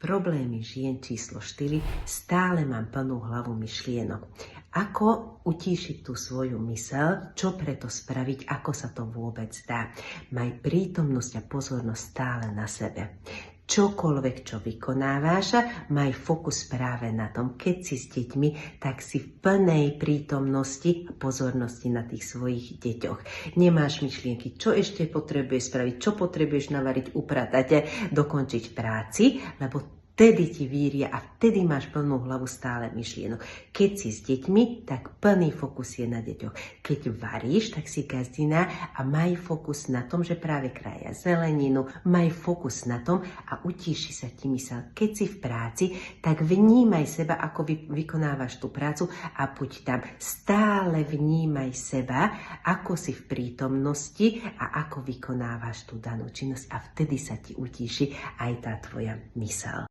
Problémy žien číslo 4. Stále mám plnú hlavu myšlienok. Ako utíšiť tú svoju myseľ, čo preto spraviť, ako sa to vôbec dá. Maj prítomnosť a pozornosť stále na sebe. Čokoľvek, čo vykonávaš, maj fokus práve na tom. Keď si s deťmi, tak si v plnej prítomnosti a pozornosti na tých svojich deťoch. Nemáš myšlienky, čo ešte potrebuješ spraviť, čo potrebuješ navariť, upratať, dokončiť v práci, lebo vtedy ti víria a vtedy máš plnú hlavu stále myšlienok. Keď si s deťmi, tak plný fokus je na deťoch. Keď varíš, tak si gazdina a maj fokus na tom, že práve kraja zeleninu, maj fokus na tom a utíši sa ti myseľ. Keď si v práci, tak vnímaj seba, ako vykonávaš tú prácu a buď tam. Stále vnímaj seba, ako si v prítomnosti a ako vykonávaš tú danú činnosť a vtedy sa ti utíši aj tá tvoja myseľ.